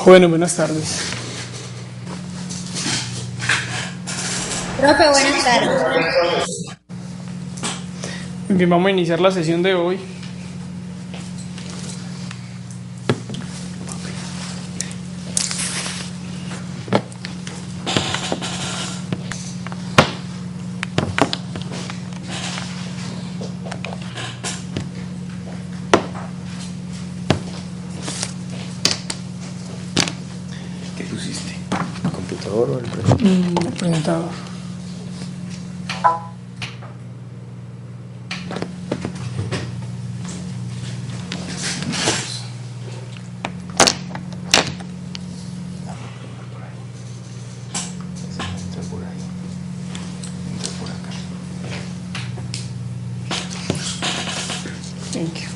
Jóvenes, buenas tardes. Profe, buenas tardes. Bien, vamos a iniciar la sesión de hoy. ¿Qué pusiste? ¿El computador o el presentador? El presentador. Entra por ahí. Entra por acá. Thank you.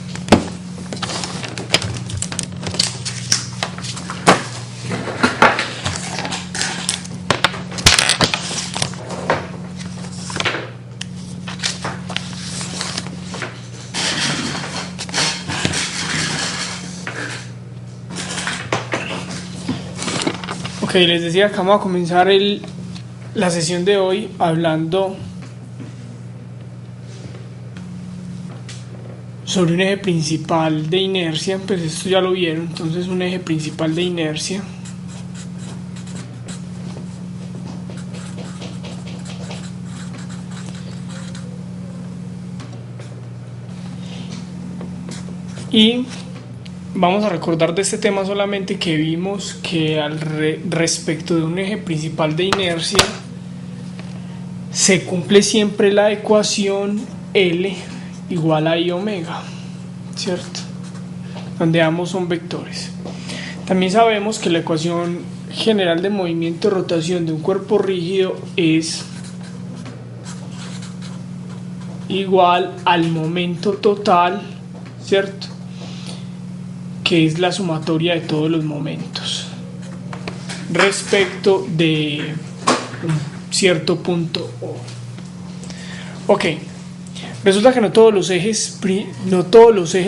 Ok, les decía que vamos a comenzar la sesión de hoy hablando sobre un eje principal de inercia. Pues esto ya lo vieron, entonces un eje principal de inercia. Y vamos a recordar de este tema solamente que vimos que respecto de un eje principal de inercia se cumple siempre la ecuación L igual a I omega, ¿cierto? Donde ambos son vectores. También sabemos que la ecuación general de movimiento y rotación de un cuerpo rígido es igual al momento total, ¿cierto? Que es la sumatoria de todos los momentos respecto de un cierto punto O. Ok, resulta que no todos los ejes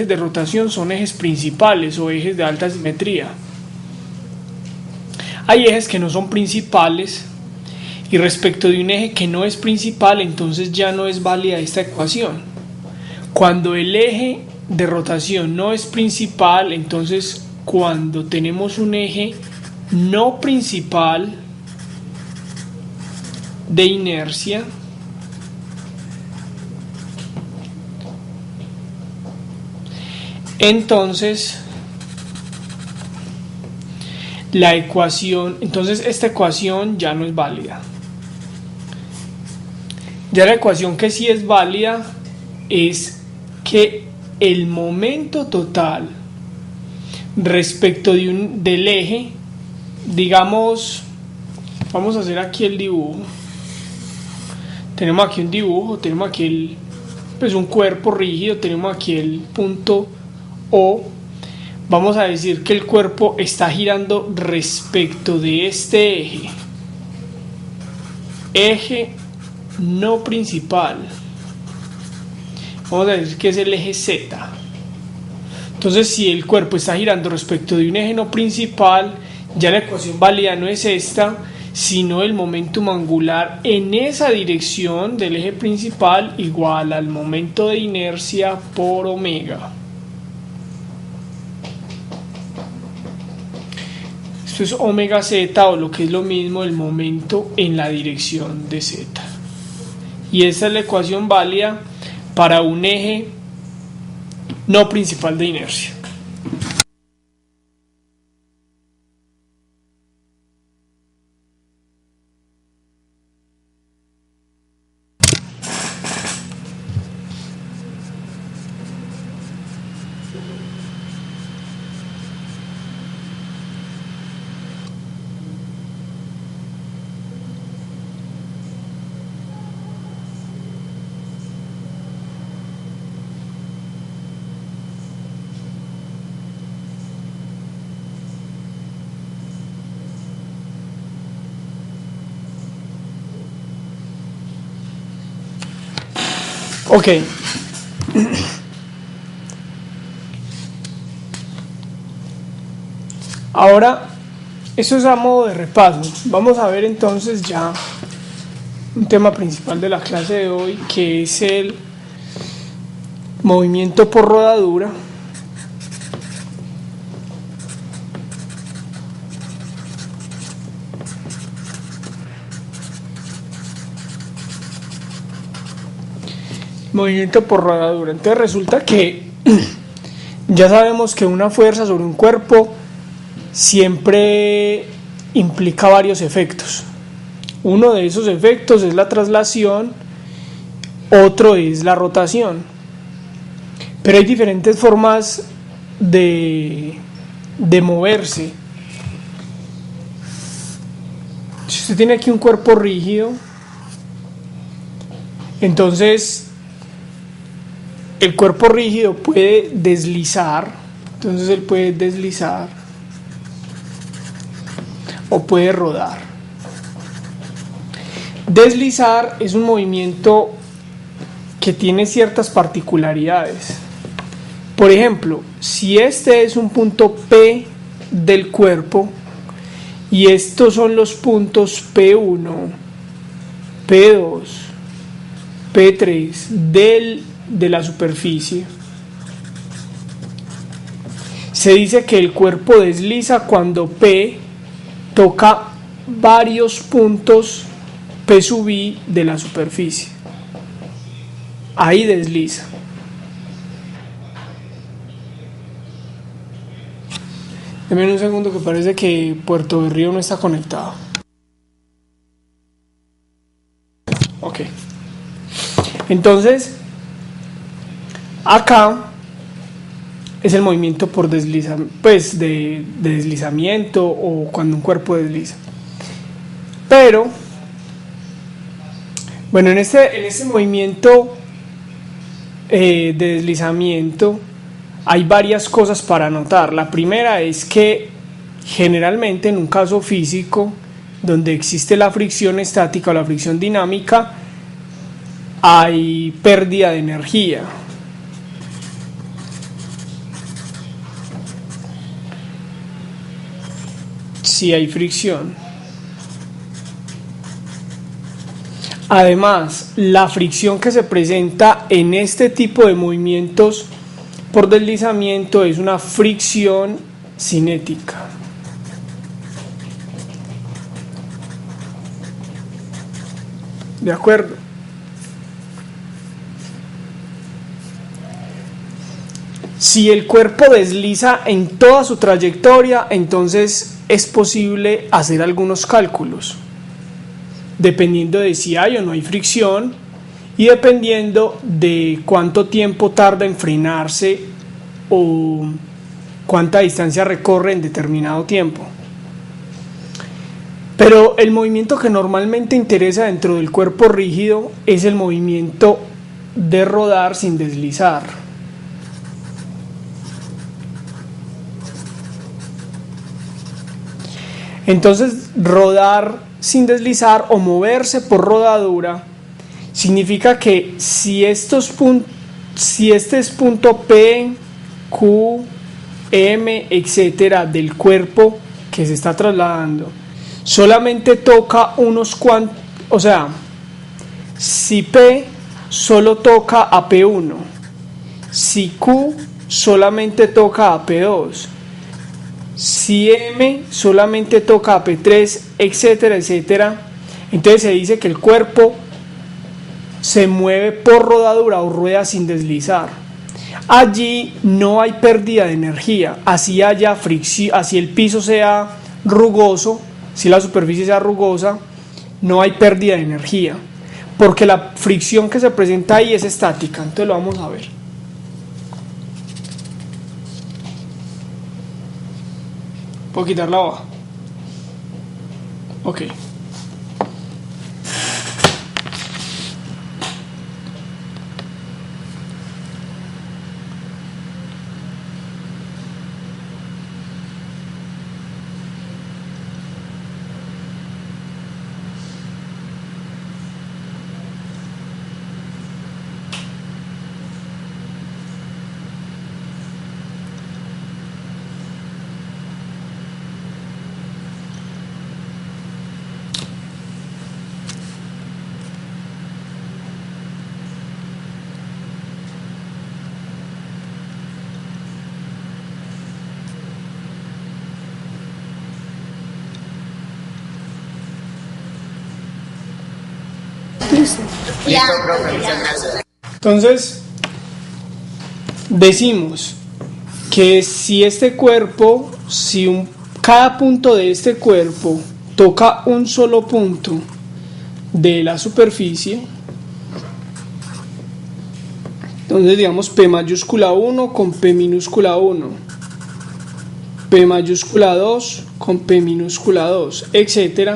de rotación son ejes principales o ejes de alta simetría. Hay ejes que no son principales y respecto de un eje que no es principal, entonces ya no es válida esta ecuación. Cuando el eje de rotación no es principal, entonces cuando tenemos un eje no principal de inercia, entonces esta ecuación ya no es válida. Ya la ecuación que sí es válida es que el momento total respecto del eje, digamos, vamos a hacer aquí el dibujo. Tenemos aquí un dibujo, tenemos aquí un cuerpo rígido, tenemos aquí el punto O. Vamos a decir que el cuerpo está girando respecto de este eje no principal. Vamos a decir que es el eje Z. Entonces, si el cuerpo está girando respecto de un eje no principal, ya la ecuación válida no es esta, sino el momentum angular en esa dirección del eje principal igual al momento de inercia por omega. Esto es omega z, o lo que es lo mismo, el momento en la dirección de z. Y esa es la ecuación válida para un eje no principal de inercia. Ok. Ahora Eso es a modo de repaso. Vamos a ver entonces ya un tema principal de la clase de hoy, que es el movimiento por rodadura. Movimiento por rodadura. Entonces resulta que ya sabemos que una fuerza sobre un cuerpo siempre implica varios efectos. Uno de esos efectos es la traslación, otro es la rotación. Pero hay diferentes formas de moverse. Si usted tiene aquí un cuerpo rígido, entonces el cuerpo rígido puede deslizar, entonces él puede deslizar o puede rodar. Deslizar es un movimiento que tiene ciertas particularidades. Por ejemplo, si este es un punto P del cuerpo y estos son los puntos P1, P2, P3 de la superficie, se dice que el cuerpo desliza cuando P toca varios puntos P sub i de la superficie. Ahí desliza. Deme un segundo que parece que Puerto Berrío no está conectado. Ok. Entonces, acá es el movimiento por pues de deslizamiento o cuando un cuerpo desliza. Pero, bueno, en este movimiento de deslizamiento hay varias cosas para notar. La primera es que generalmente en un caso físico donde existe la fricción estática o la fricción dinámica, hay pérdida de energía. Si hay fricción. Además, la fricción que se presenta en este tipo de movimientos por deslizamiento es una fricción cinética. ¿De acuerdo? Si el cuerpo desliza en toda su trayectoria, entonces es posible hacer algunos cálculos, dependiendo de si hay o no hay fricción y dependiendo de cuánto tiempo tarda en frenarse o cuánta distancia recorre en determinado tiempo. Pero el movimiento que normalmente interesa dentro del cuerpo rígido es el movimiento de rodar sin deslizar. Entonces, rodar sin deslizar o moverse por rodadura significa que si este es punto P, Q, M, etcétera, del cuerpo que se está trasladando, solamente toca unos cuantos, o sea, si P solo toca a P1, si Q solamente toca a P2, si M solamente toca a P3, etcétera, etcétera, entonces se dice que el cuerpo se mueve por rodadura o rueda sin deslizar. Allí no hay pérdida de energía, así haya fricción, así el piso sea rugoso, si la superficie sea rugosa, no hay pérdida de energía, porque la fricción que se presenta ahí es estática. Entonces lo vamos a ver. ¿Puedo quitar la hoja? Ok. Listo. Listo, profe, muchas gracias. Entonces, decimos que si este cuerpo, cada punto de este cuerpo toca un solo punto de la superficie, entonces digamos P mayúscula 1 con P minúscula 1, P mayúscula 2 con P minúscula 2, etc.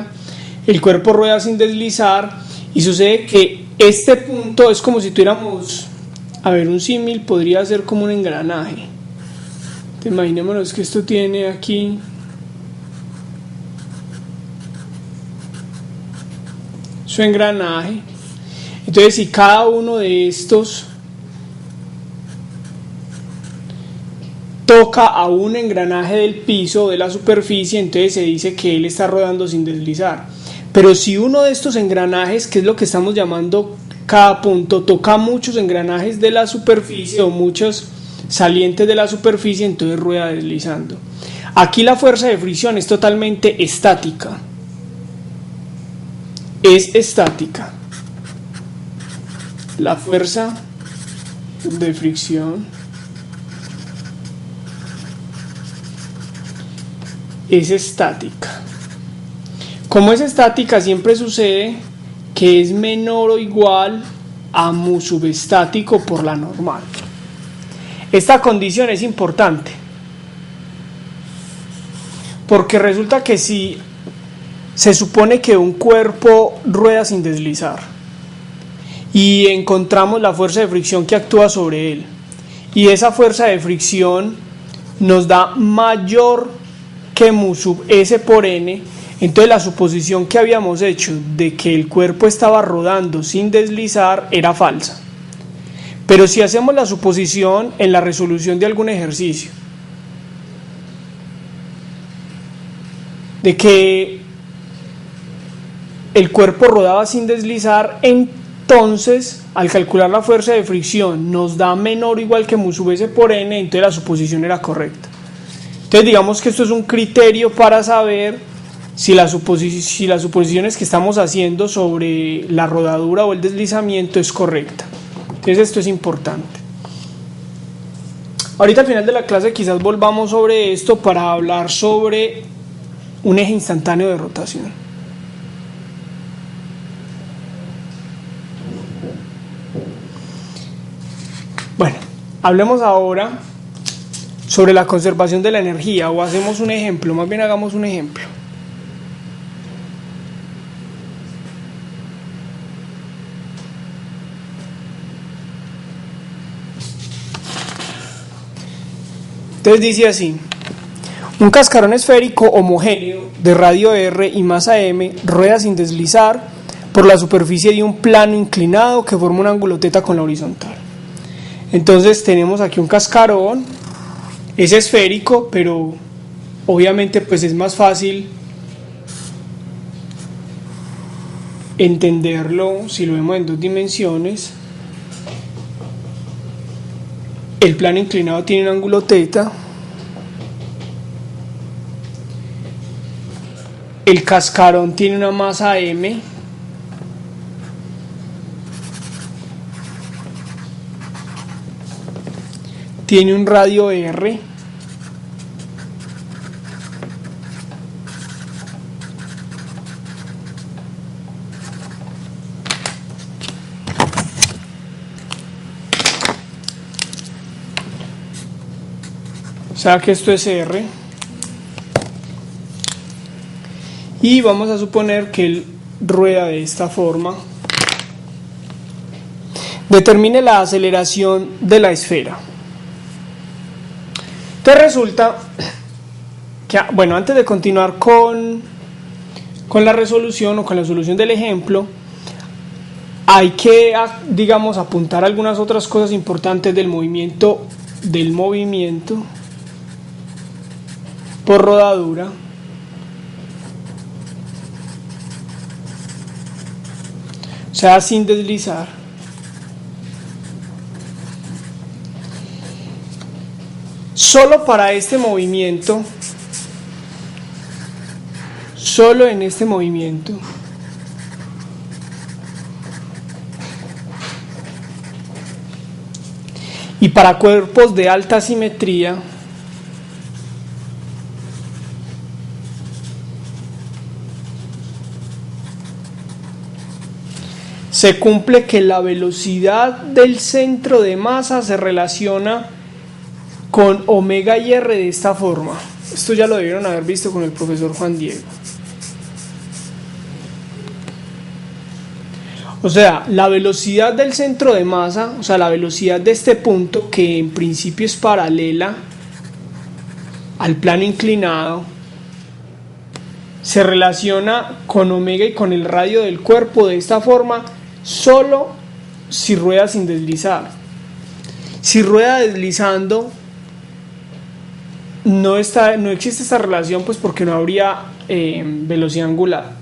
El cuerpo rueda sin deslizar y sucede que este punto es como si tuviéramos, a ver, un símil podría ser como un engranaje. Imaginémonos que esto tiene aquí su engranaje. Entonces, si cada uno de estos toca a un engranaje del piso, de la superficie, entonces se dice que él está rodando sin deslizar. Pero si uno de estos engranajes, que es lo que estamos llamando cada punto, toca muchos engranajes de la superficie o muchos salientes de la superficie, entonces rueda deslizando. Aquí la fuerza de fricción es totalmente estática. Es estática. La fuerza de fricción es estática. Como es estática, siempre sucede que es menor o igual a mu subestático por la normal. Esta condición es importante porque resulta que si se supone que un cuerpo rueda sin deslizar y encontramos la fuerza de fricción que actúa sobre él y esa fuerza de fricción nos da mayor que mu sub s por n, entonces la suposición que habíamos hecho de que el cuerpo estaba rodando sin deslizar era falsa. Pero si hacemos la suposición en la resolución de algún ejercicio de que el cuerpo rodaba sin deslizar, entonces al calcular la fuerza de fricción nos da menor o igual que mu sub s por n, entonces la suposición era correcta. Entonces digamos que esto es un criterio para saber si las suposiciones que estamos haciendo sobre la rodadura o el deslizamiento es correcta. Entonces esto es importante. Ahorita al final de la clase quizás volvamos sobre esto para hablar sobre un eje instantáneo de rotación. Bueno, hablemos ahora sobre la conservación de la energía, o hacemos un ejemplo, más bien hagamos un ejemplo. Entonces dice así: un cascarón esférico homogéneo de radio R y masa m rueda sin deslizar por la superficie de un plano inclinado que forma un ángulo θ con la horizontal. Entonces tenemos aquí un cascarón, es esférico, pero obviamente pues es más fácil entenderlo si lo vemos en dos dimensiones. El plano inclinado tiene un ángulo θ. El cascarón tiene una masa m. Tiene un radio r. O sea que esto es R. Y vamos a suponer que él rueda de esta forma. Determine la aceleración de la esfera. Entonces resulta que, bueno, antes de continuar con la resolución o con la solución del ejemplo, hay que, digamos, apuntar algunas otras cosas importantes del movimiento por rodadura. O sea, sin deslizar. Solo para este movimiento, solo en este movimiento, Y para cuerpos de alta simetría, se cumple que la velocidad del centro de masa se relaciona con omega y r de esta forma. Esto ya lo debieron haber visto con el profesor Juan Diego. O sea, la velocidad del centro de masa, o sea, la velocidad de este punto, que en principio es paralela al plano inclinado, se relaciona con omega y con el radio del cuerpo de esta forma, solo si rueda sin deslizar. Si rueda deslizando, no existe esta relación, pues porque no habría velocidad angular.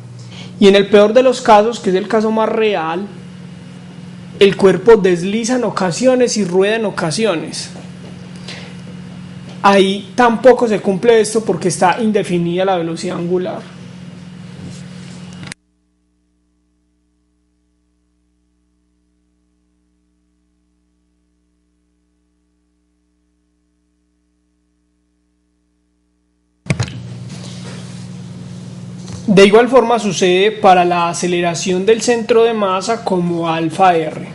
Y en el peor de los casos, que es el caso más real, el cuerpo desliza en ocasiones y rueda en ocasiones. Ahí tampoco se cumple esto porque está indefinida la velocidad angular. De igual forma sucede para la aceleración del centro de masa como alfa r.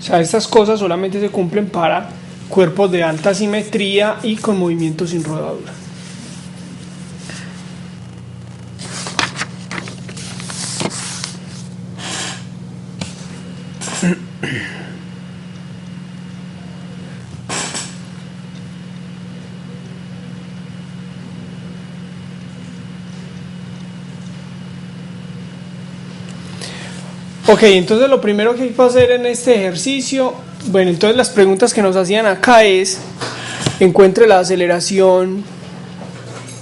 O sea, estas cosas solamente se cumplen para cuerpos de alta simetría y con movimiento sin rodadura. Ok, entonces lo primero que hay que hacer en este ejercicio, bueno, entonces las preguntas que nos hacían acá es, encuentre la aceleración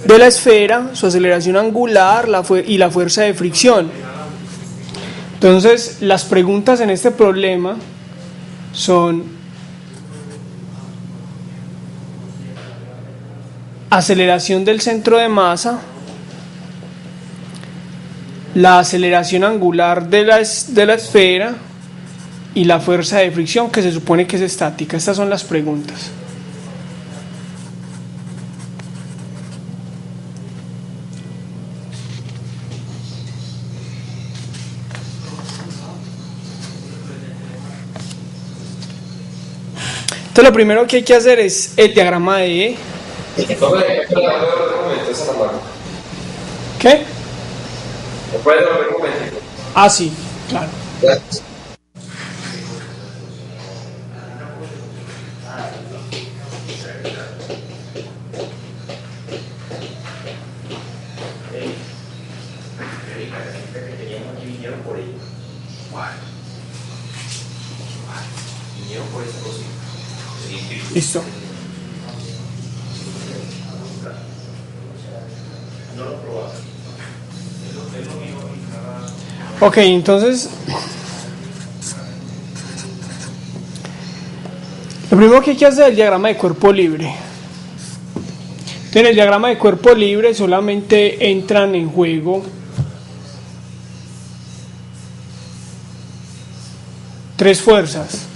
de la esfera, su aceleración angular y la fuerza de fricción. Entonces, las preguntas en este problema son: aceleración del centro de masa, la aceleración angular de la esfera y la fuerza de fricción, que se supone que es estática. Estas son las preguntas. Entonces lo primero que hay que hacer es el diagrama de E. ¿Qué? ¿Me puedes dar un momentito? Ah, sí, claro. Gracias. Listo. Ok, entonces lo primero que hay que hacer es el diagrama de cuerpo libre. Entonces, en el diagrama de cuerpo libre solamente entran en juego tres fuerzas.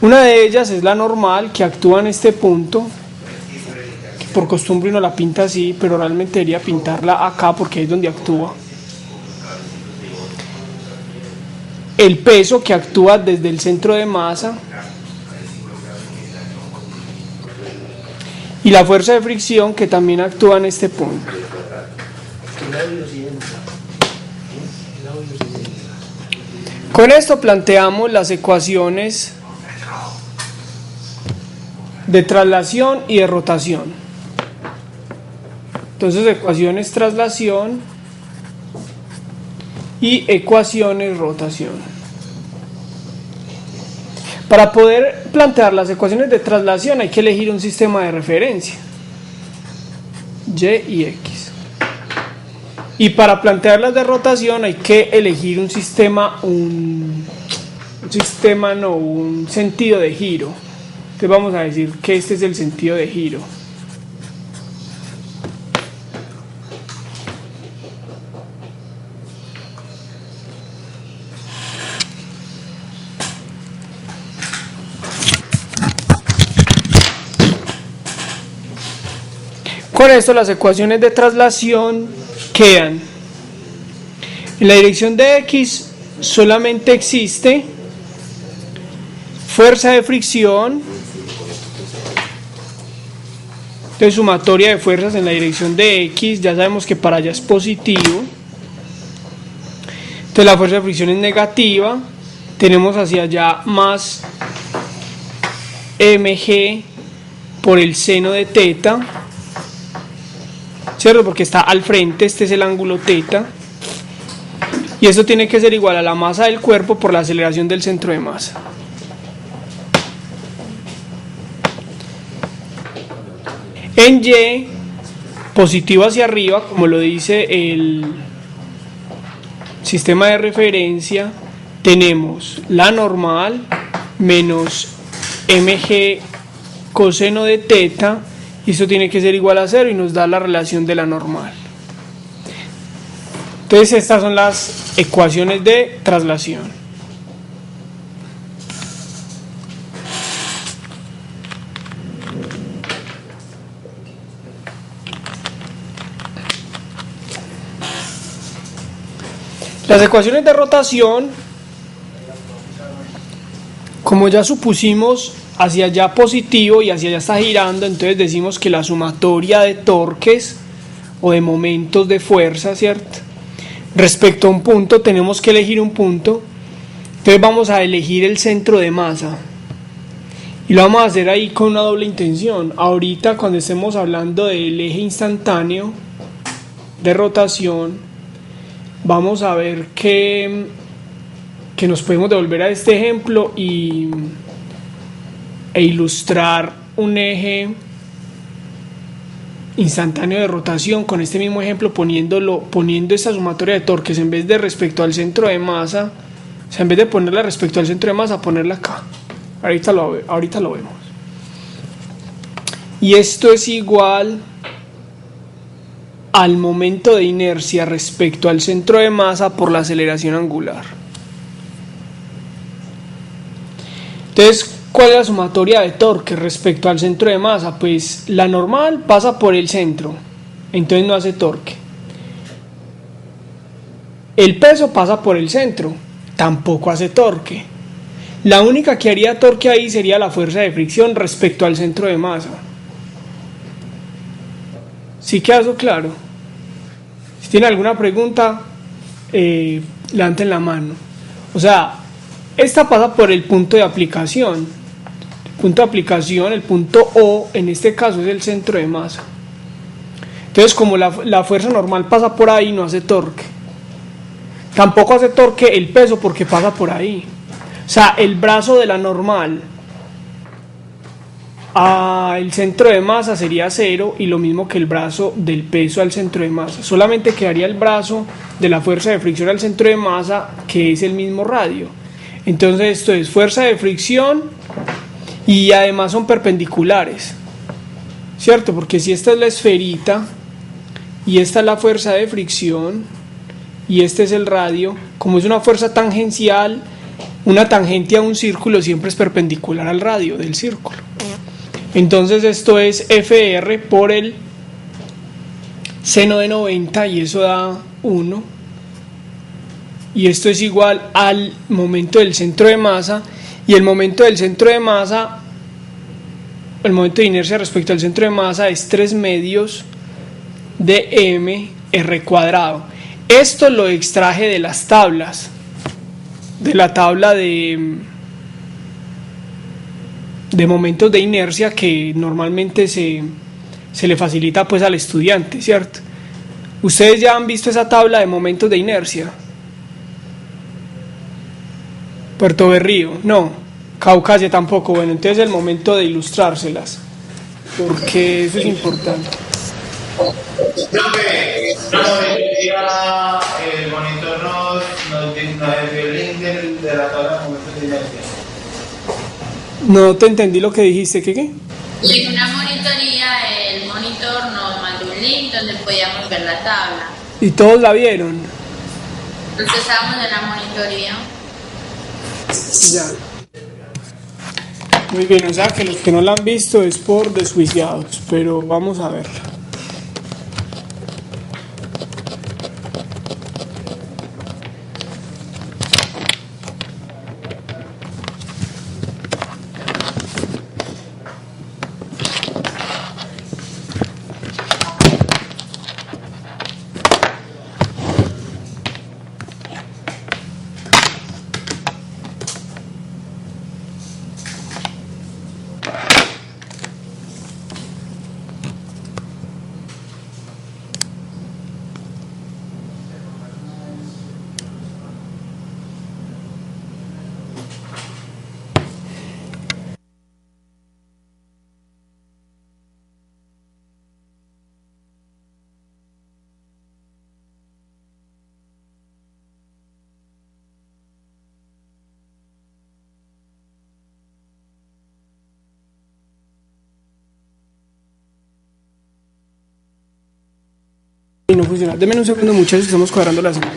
Una de ellas es la normal, que actúa en este punto, que por costumbre uno la pinta así, pero realmente debería pintarla acá porque es donde actúa. El peso, que actúa desde el centro de masa, y la fuerza de fricción, que también actúa en este punto. Con esto planteamos las ecuaciones de traslación y de rotación. Entonces, ecuaciones traslación y ecuaciones rotación. Para poder plantear las ecuaciones de traslación hay que elegir un sistema de referencia, Y y X. Y para plantear las de rotación hay que elegir un sentido de giro. Entonces vamos a decir que este es el sentido de giro. con esto las ecuaciones de traslación quedan. En la dirección de X solamente existe fuerza de fricción, entonces sumatoria de fuerzas en la dirección de X, ya sabemos que para allá es positivo, entonces la fuerza de fricción es negativa, tenemos hacia allá más mg por el seno de teta, ¿cierto? Porque está al frente, este es el ángulo teta, y esto tiene que ser igual a la masa del cuerpo por la aceleración del centro de masa. En Y, positivo hacia arriba, como lo dice el sistema de referencia, tenemos la normal menos mg coseno de teta, y esto tiene que ser igual a 0 y nos da la relación de la normal. Entonces estas son las ecuaciones de traslación. Las ecuaciones de rotación, como ya supusimos, hacia allá positivo y hacia allá está girando, entonces decimos que la sumatoria de torques o de momentos de fuerza, ¿cierto? Respecto a un punto, tenemos que elegir un punto, entonces vamos a elegir el centro de masa y lo vamos a hacer ahí con una doble intención. Ahorita cuando estemos hablando del eje instantáneo de rotación, vamos a ver que nos podemos devolver a este ejemplo e ilustrar un eje instantáneo de rotación con este mismo ejemplo, poniendo esta sumatoria de torques en vez de respecto al centro de masa, o sea, en vez de ponerla respecto al centro de masa, ponerla acá. Ahorita lo vemos. Y esto es igual al momento de inercia respecto al centro de masa por la aceleración angular. Entonces, ¿cuál es la sumatoria de torque respecto al centro de masa? Pues la normal pasa por el centro, entonces no hace torque. El peso pasa por el centro, tampoco hace torque. La única que haría torque ahí sería la fuerza de fricción respecto al centro de masa. ¿Sí queda eso claro? Si tienen alguna pregunta, levanten la mano. O sea, esta pasa por el punto de aplicación. El punto de aplicación, el punto O, en este caso es el centro de masa. Entonces, como la fuerza normal pasa por ahí, no hace torque. Tampoco hace torque el peso porque pasa por ahí. O sea, el brazo de la normal al centro de masa sería 0 y lo mismo que el brazo del peso al centro de masa. Solamente quedaría el brazo de la fuerza de fricción al centro de masa, que es el mismo radio. Entonces esto es fuerza de fricción y además son perpendiculares, ¿cierto? Porque si esta es la esferita y esta es la fuerza de fricción y este es el radio, como es una fuerza tangencial, una tangente a un círculo siempre es perpendicular al radio del círculo. Entonces esto es FR por el seno de 90 y eso da 1. Y esto es igual al momento del centro de masa, y el momento del centro de masa, el momento de inercia respecto al centro de masa es 3 medios de m r cuadrado. Esto lo extraje de las tablas, de la tabla de momentos de inercia que normalmente se le facilita pues al estudiante, ¿cierto? Ustedes ya han visto esa tabla de momentos de inercia. Puerto Berrío, no. Caucasia tampoco. Bueno, entonces es el momento de ilustrárselas, porque eso es importante. El monitor nos dio el link de la tabla de momentos de inercia. No te entendí lo que dijiste, ¿qué? En una monitoría el monitor nos mandó un link donde podíamos ver la tabla. ¿Y todos la vieron? Los que estábamos en la monitoría. Ya. Muy bien, o sea que los que no la han visto es por desjuiciados, pero vamos a verla. y no funciona. Denme un segundo, muchachos, que estamos cuadrando la zona.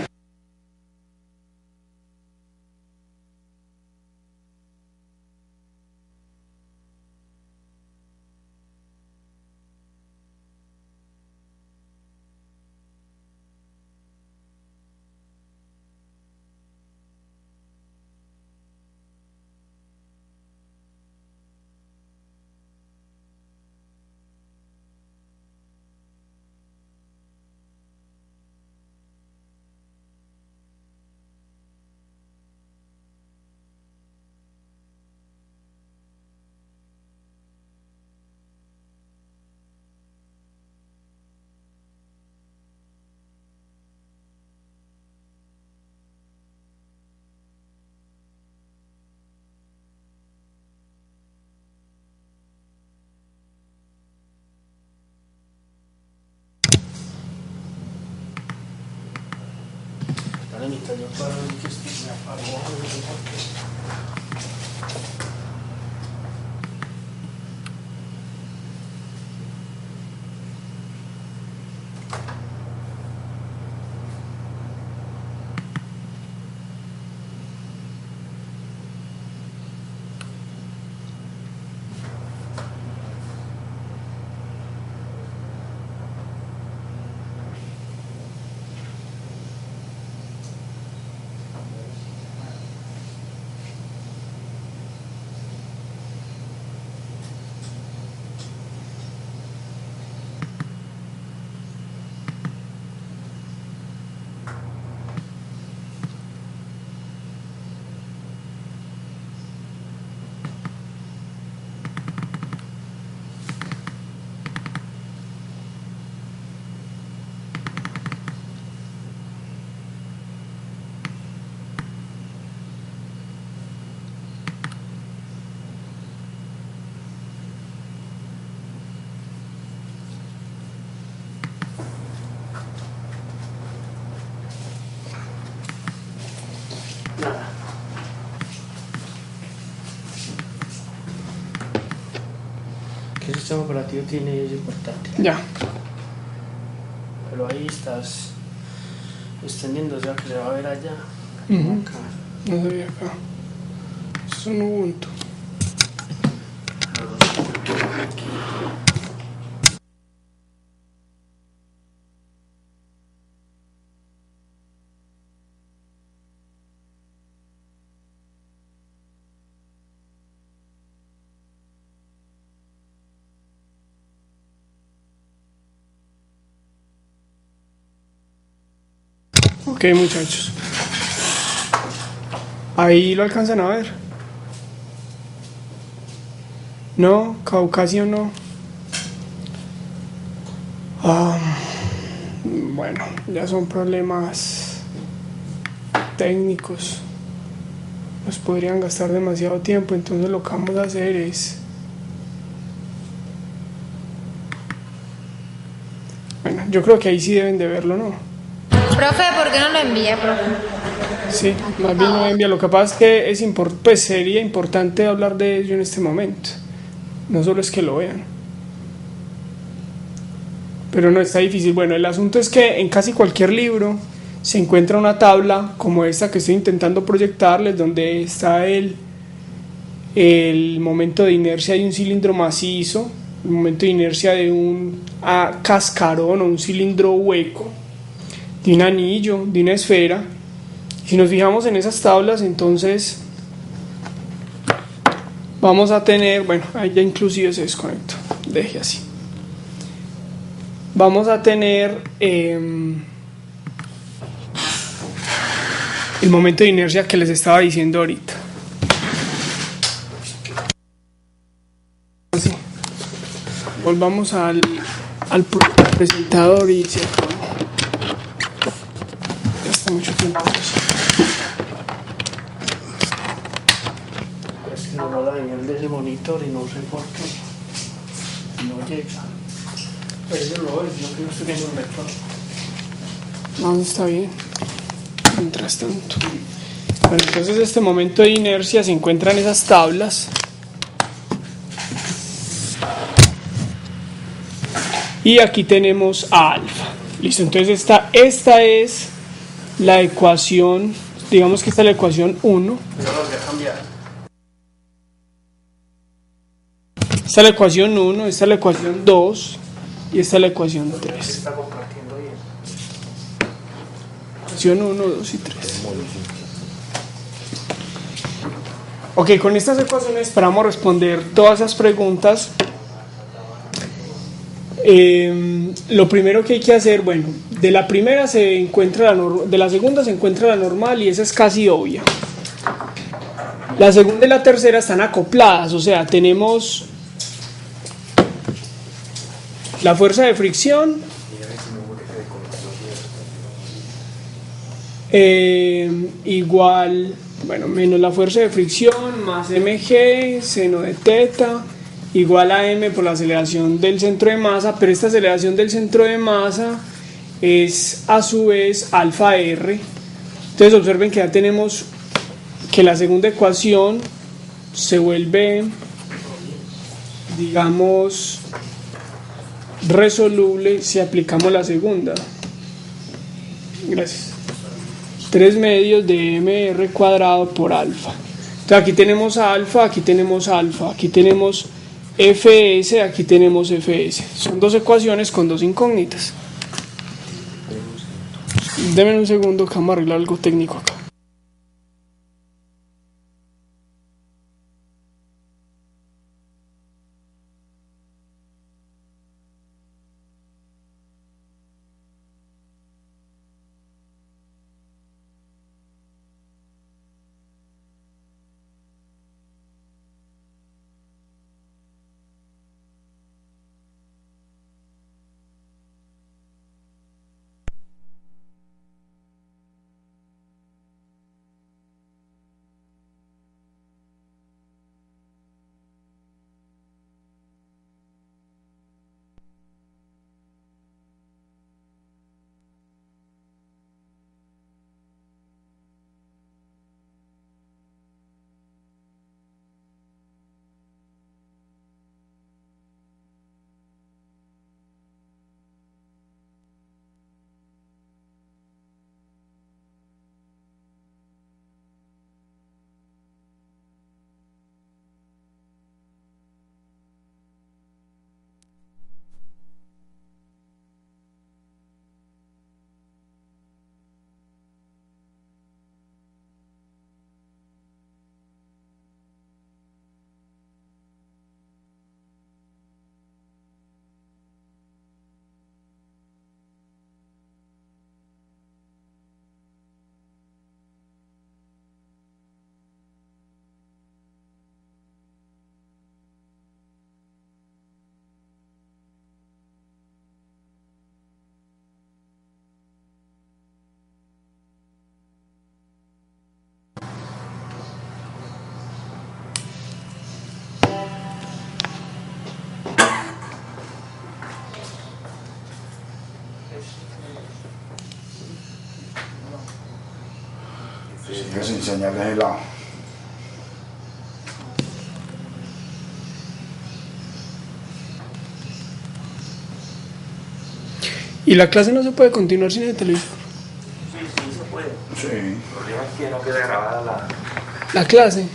¿Qué sistema operativo tiene ese portátil? Ya. Pero ahí estás extendiendo, o sea que se va a ver allá. Ujú. Acá. No se ve acá. Es un Ubuntu. Ok, muchachos. Ahí lo alcanzan a ver. No, Caucasio no. Bueno, ya son problemas técnicos. Nos podrían gastar demasiado tiempo, entonces lo que vamos a hacer es... Bueno, yo creo que ahí sí deben de verlo, ¿no? Profe, ¿por qué no lo envía, profe? Sí, más bien lo envía. Lo que pasa es que es pues sería importante hablar de ello en este momento. No solo es que lo vean. Pero no está difícil. Bueno, el asunto es que en casi cualquier libro se encuentra una tabla como esta que estoy intentando proyectarles, donde está el momento de inercia de un cilindro macizo, el momento de inercia de un cascarón o un cilindro hueco, de un anillo, de una esfera. Si nos fijamos en esas tablas, entonces vamos a tener, bueno, ahí ya inclusive se desconectó, deje así. Vamos a tener el momento de inercia que les estaba diciendo ahorita. Así. Volvamos al presentador y se acabó. Ya está mucho tiempo. Es que no la señal de ese monitor y no sé por qué. No llega. Pero yo lo veo, yo creo que estoy viendo un retorno. No, está bien. Mientras tanto. Bueno, entonces este momento de inercia se encuentra en esas tablas. Y aquí tenemos a alfa. Listo, entonces esta es la ecuación, digamos que esta es la ecuación 1. Pero lo voy a cambiar. Esta es la ecuación 1, esta es la ecuación 2 y esta es la ecuación 3. Está compartiendo bien. Ecuación 1, 2 y 3. Ok, con estas ecuaciones esperamos responder todas esas preguntas. Lo primero que hay que hacer, bueno, de la primera se encuentra de la segunda se encuentra la normal y esa es casi obvia. La segunda y la tercera están acopladas, o sea, tenemos la fuerza de fricción igual, bueno, menos la fuerza de fricción más mg seno de teta igual a m por la aceleración del centro de masa, pero esta aceleración del centro de masa es a su vez alfa r. Entonces observen que ya tenemos que la segunda ecuación se vuelve, digamos, resoluble si aplicamos la segunda. Gracias. 3 medios de mr cuadrado por alfa. Entonces aquí tenemos alfa, aquí tenemos alfa, aquí tenemos fs, aquí tenemos fs. Son dos ecuaciones con dos incógnitas. Denme un segundo que vamos a arreglar algo técnico acá. Sigue sin señales de lado. Y la clase no se puede continuar sin el televisor. Sí, se puede. Sí. El problema es que no queda grabada La clase.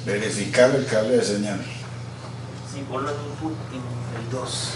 Verificar el cable de señal. Sí, ponlo en input en el 2.